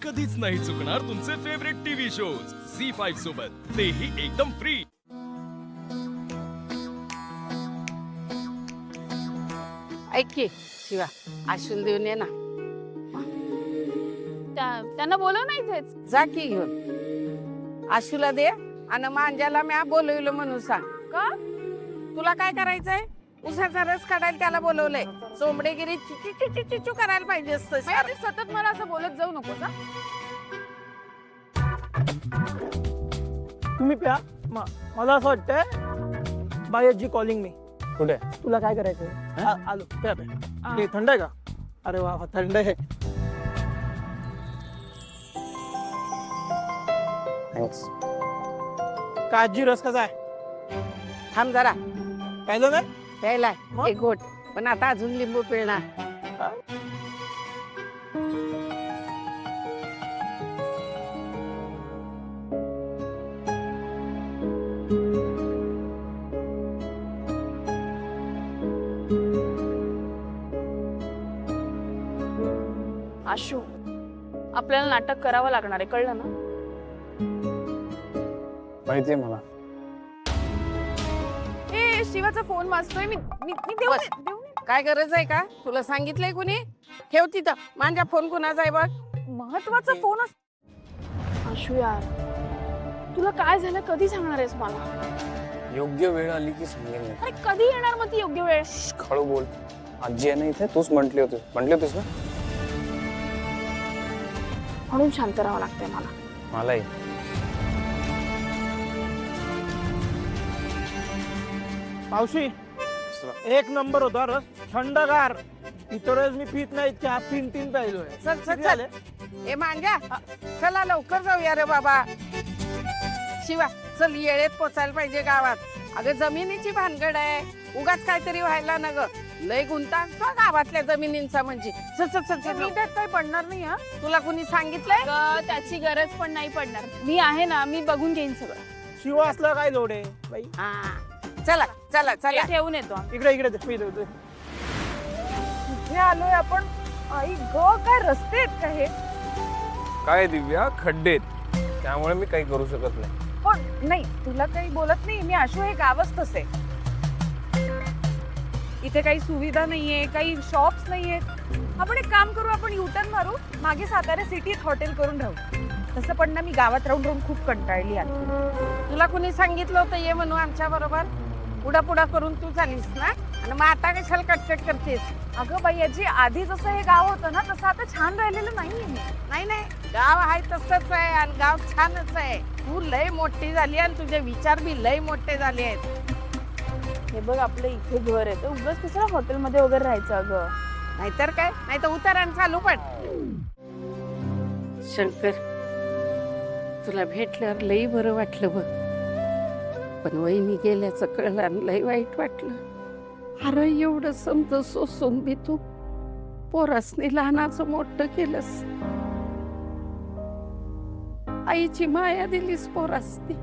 कधीच नाही चुकणार तुमचे फेवरेट टीव्ही शोज झी5 सोबत, तेही एकदम फ्री। ऐक की शिवा, आशून देऊन ये ना। त्यांना बोलव नाही इथेच। जा की घेऊन आशूला दे आणि मांजाला मी बोलवलं म्हणून सांग। का? तुला काय करायचंय? उसाचा रस काढायला त्याला बोलवलंय। चोंबडेगिरी चिचू करायला पाहिजे असतं। ते सतत मला असं बोलत जाऊ नकोस हा। तुम्ही प्या मला असं वाटतंय बायजी कॉलिंग मी। कुठे? तुला काय करायचंय? आलो, प्या प्या। हे थंड आहे का? अरे वा वा, थंड आहे। थँक्स। काजी रस कसा आहे? थांब जरा, पाहिलं नाही? प्यायलाय मग? एक घोट, पण आता अजून लिंबू पिळणार। आशू, आपल्याला नाटक करावं लागणार आहे, कळलं ना? माहितीये मला। ए शिवाचा फोन वाजतोय, मी देऊ बस. काय गरज आहे का? तुला सांगितलंय कुणी? ठेव तिथं। माझा फोन कुणाचा आहे बघ। महत्वाचा फोन आशू यार, तुला काय झालं कधी सांगणार आहेस मला? योग्य वेळ आली की सांगेन मी। अरे कधी येणार मग ती योग्य वेळ? हळू बोल। आजी आहे ना इथे, तूच म्हटली होतीस ना? म्हणून शांत राहावं लागतंय मला। मलाही। मावशी, एक नंबर होता रस, थंडगार। इतर वेळेस मी पित नाही, इतके हात तीन प्यायलोय। चल चल किती चल। झाले? ए मांजा, चला लवकर जाऊया रे बाबा। शिवा चल, येळेत पोचायला पाहिजे गावात। अगं जमिनीची भानगड आहे, उगाच काहीतरी व्हायला न ग। लय गुंता असतो गावातल्या जमिनींचा म्हणजे। चल चल चल चल। मी त्यात काही पडणार नाही हा। तुला कुणी सांगितलंय? त्याची गरज पण नाही पडणार, मी आहे ना, मी बघून घेईन सगळं। शिवा असलं काय लोड आहे बाई? हा चला चला चला। हे ठेवून येतो आम्ही। इकडे दे, मी देतो। कुठे आलोय आपण? आई ग, काय रस्ते आहेत का हे? काय दिव्या, खड्डेत, त्यामुळे मी काही करू शकत नाही। पण नाही, तुला काही बोलत नाही मी। आशू, हे गावच तसे, इथे काही सुविधा नाहीये, काही शॉप्स नाहीयेत। आपण एक काम करू, आपण युटर्न मारू, मागे सातारा सिटीत हॉटेल करून राहू। तसं पण ना, मी गावात राहून राहून खूप कंटाळली आहे। तुला कुणी सांगितलं होतं ये म्हणून आमच्या बरोबर? पुढा पुढा करून तू चालीस ना, आणि मग आता कशाला कटकट करतेस? अगं बाई आजी, आधी जसं हे गाव होतं ना, तसं आता छान राहिलेलं नाहीये। नाही नाही, गाव आहे तसंच आहे, आणि गाव छानच आहे। तू लय मोठी झाली आणि तुझे विचार बी लय मोठे झाले आहेत। हे बघ, आपलं इथे घर आहे, तर उगाच कशाला हॉटेलमध्ये वगैरे राहायचं? अगं नाहीतर काय, नाही तर उतारण चालू पण। शंकर, तुला भेटल्यावर लई बरं वाटलं बघ, पण वहिनी गेल्याचं कळलं आणि लई वाईट वाटलं। अरे एवढं समज सोसून बी तू पोरासनी लहानाचं मोठं केलंस, आईची माया दिलीस पोरासनी।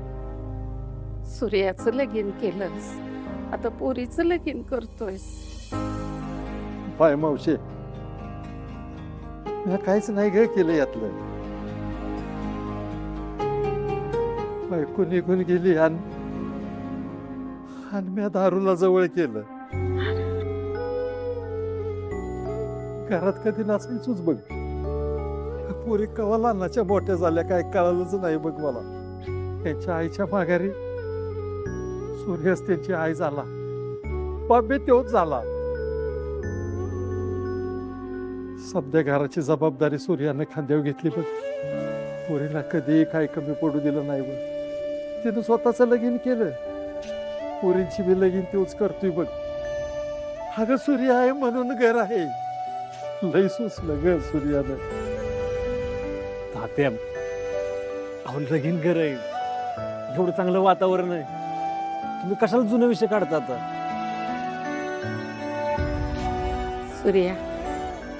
सूर्याचं लगीन केलंस, आता पोरीचं लगीन करतोयस। पाय मावशे, मी काहीच नाही ग केलं यातलं। बायको निघून गेली आणि मी दारूला जवळ केलं। घरात कधी नसायचोच बघ। पोरी कवा लहानाच्या मोठ्या झाल्या काय कळालंच नाही बघ मला। त्यांच्या आईच्या माघारी सूर्यच त्यांची आई झाला, बाबे तोच झाला। सध्या घराची जबाबदारी सूर्याने खांद्यावर घेतली बघ। पोरीला कधी काय कमी पडू दिलं नाही बघ। तिनं स्वतःच लगीन केलं, पोरींची बी लगीन तोच करतोय बघ। अगं सूर्य आहे म्हणून घर आहे, लय सुचलं ग सूर्यानं। तात्या, अहो लगीन घर आहे, एवढं चांगलं वातावरण आहे, तुम्ही कशाला जुना विषय काढता आता? सूर्या,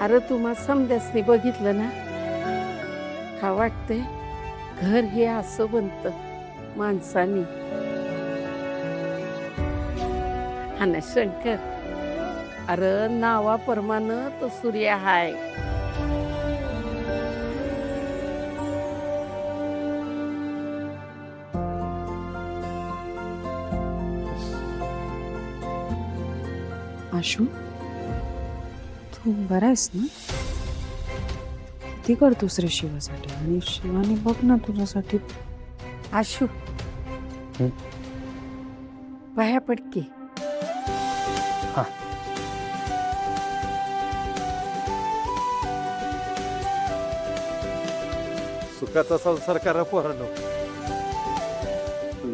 अरे तुम्हा समद्यासनी बघितलं ना, का वाटतंय घर हे असं बनतं माणसानी। आणि शंकर, अरे नावाप्रमाणे तो सूर्य हाय। आशू तू बरा आहेस ना? किती करतोस रे शिवासाठी आणि शिवानी बघ ना तुझ्यासाठी. आशू पाया पडकी. सुखाचा संसार करा पोरांनो.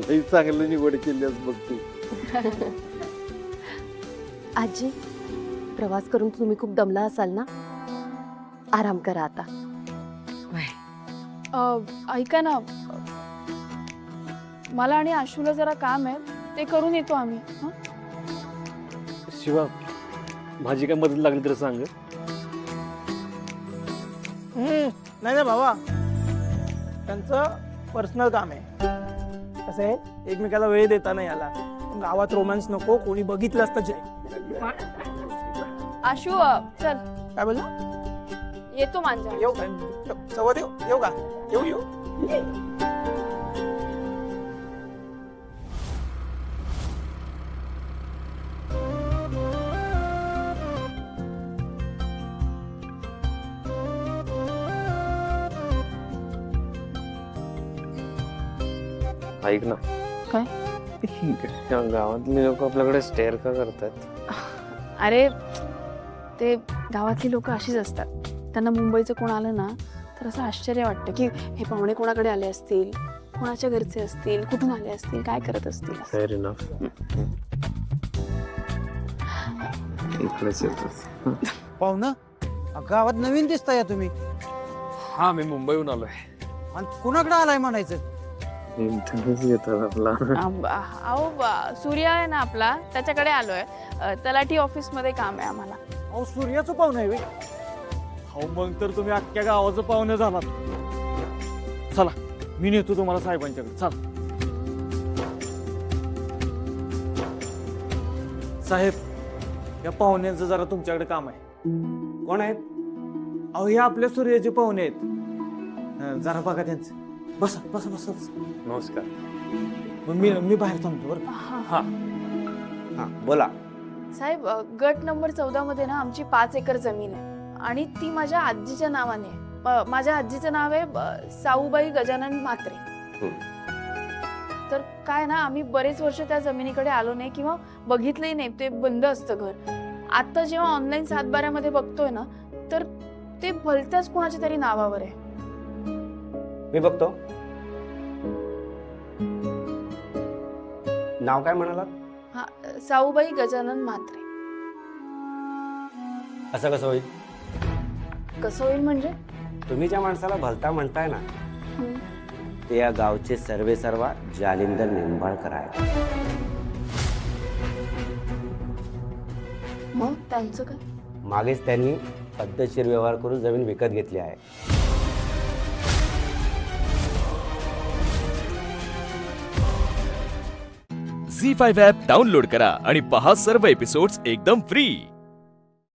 लई चांगलं निवड केल्यास बघ तू. आजी प्रवास करून तुम्ही खूप दमला असाल ना, आराम करा आता. ऐका ना, मला आणि आशूला जरा काम आहे, ते करून येतो आम्ही. हं? शिवा माझी काय मदत लागली तर सांग. नाही भावा, त्यांचं पर्सनल काम आहे. कसं आहे, एकमेकाला वेळ देता नाही आला. गावात रोमॅन्स नको, कोणी बघितलं असतं. आशू चल काय बोलला? येतो माझ्या. येऊ सवत येऊ का? येऊ. ऐक ना. काय? या गावातली लोक आपल्याकडे स्टेअर का करतात? अरे ते गावातली लोक अशीच असतात. त्यांना मुंबईचं कोण आलं ना तर असं आश्चर्य वाटतं की हे पाहुणे कोणाकडे आले असतील, कोणाच्या घरचे असतील, कुठून आले असतील, काय करत असतील. Fair enough. इकडेच येतो. पाहुणं गावात नवीन दिसताय तुम्ही. हा, मी मुंबईहून आलोय. आणि कुणाकडे आलाय म्हणायचं? इंटरव्ह्यू घेतात आपला. सूर्य आहे ना आपला, त्याच्याकडे आलोय. तलाठी ऑफिस मध्ये काम आहे आम्हाला. अहो सूर्याचं पाहुणं आहे. हो मग तर तुम्ही अख्ख्या गावाचं पाहुणे झालात. चला मी नेतो तुम्हाला साहेबांच्याकडे. चला साहेब, या पाहुण्यांचं जरा तुमच्याकडे काम आहे. कोण आहेत? अहो हे आपल्या सूर्याचे पाहुणे आहेत. जरा बघा त्यांचं. बसा बसा बसा बसा. नमस्कार. मग मी बाहेर थांबतो बरं. हा, हा बोला. साहेब, गट नंबर 14 मध्ये ना आमची 5 एकर जमीन आहे आणि ती माझ्या आजीच्या नावाने आहे. माझ्या आजीचं नाव आहे साऊबाई गजानन म्हात्रे. तर काय ना, आम्ही बरेच वर्ष त्या जमिनीकडे आलो नाही किंवा बघितलंही नाही. ते बंद असतं घर. आता जेव्हा ऑनलाईन 7/12 मध्ये बघतोय ना, तर ते भलत्याच कोणाच्या तरी नावावर आहे. मी बघतो. नाव काय म्हणालात? हा, साऊबाई गजानन म्हात्रे. असं कसं होईल? कसं होईल म्हणजे? तुम्ही ज्या माणसाला भलता म्हणताय ना, ते या गावचे सर्वे सर्वा जालिंदर निंबाळकर आहेत. मग त्यांचं काय? मागेच त्यांनी पद्धतशीर व्यवहार करून जमीन विकत घेतली आहे. झी 5 ॲप डाउनलोड करा आणि पहा सर्व एपिसोड्स एकदम फ्री.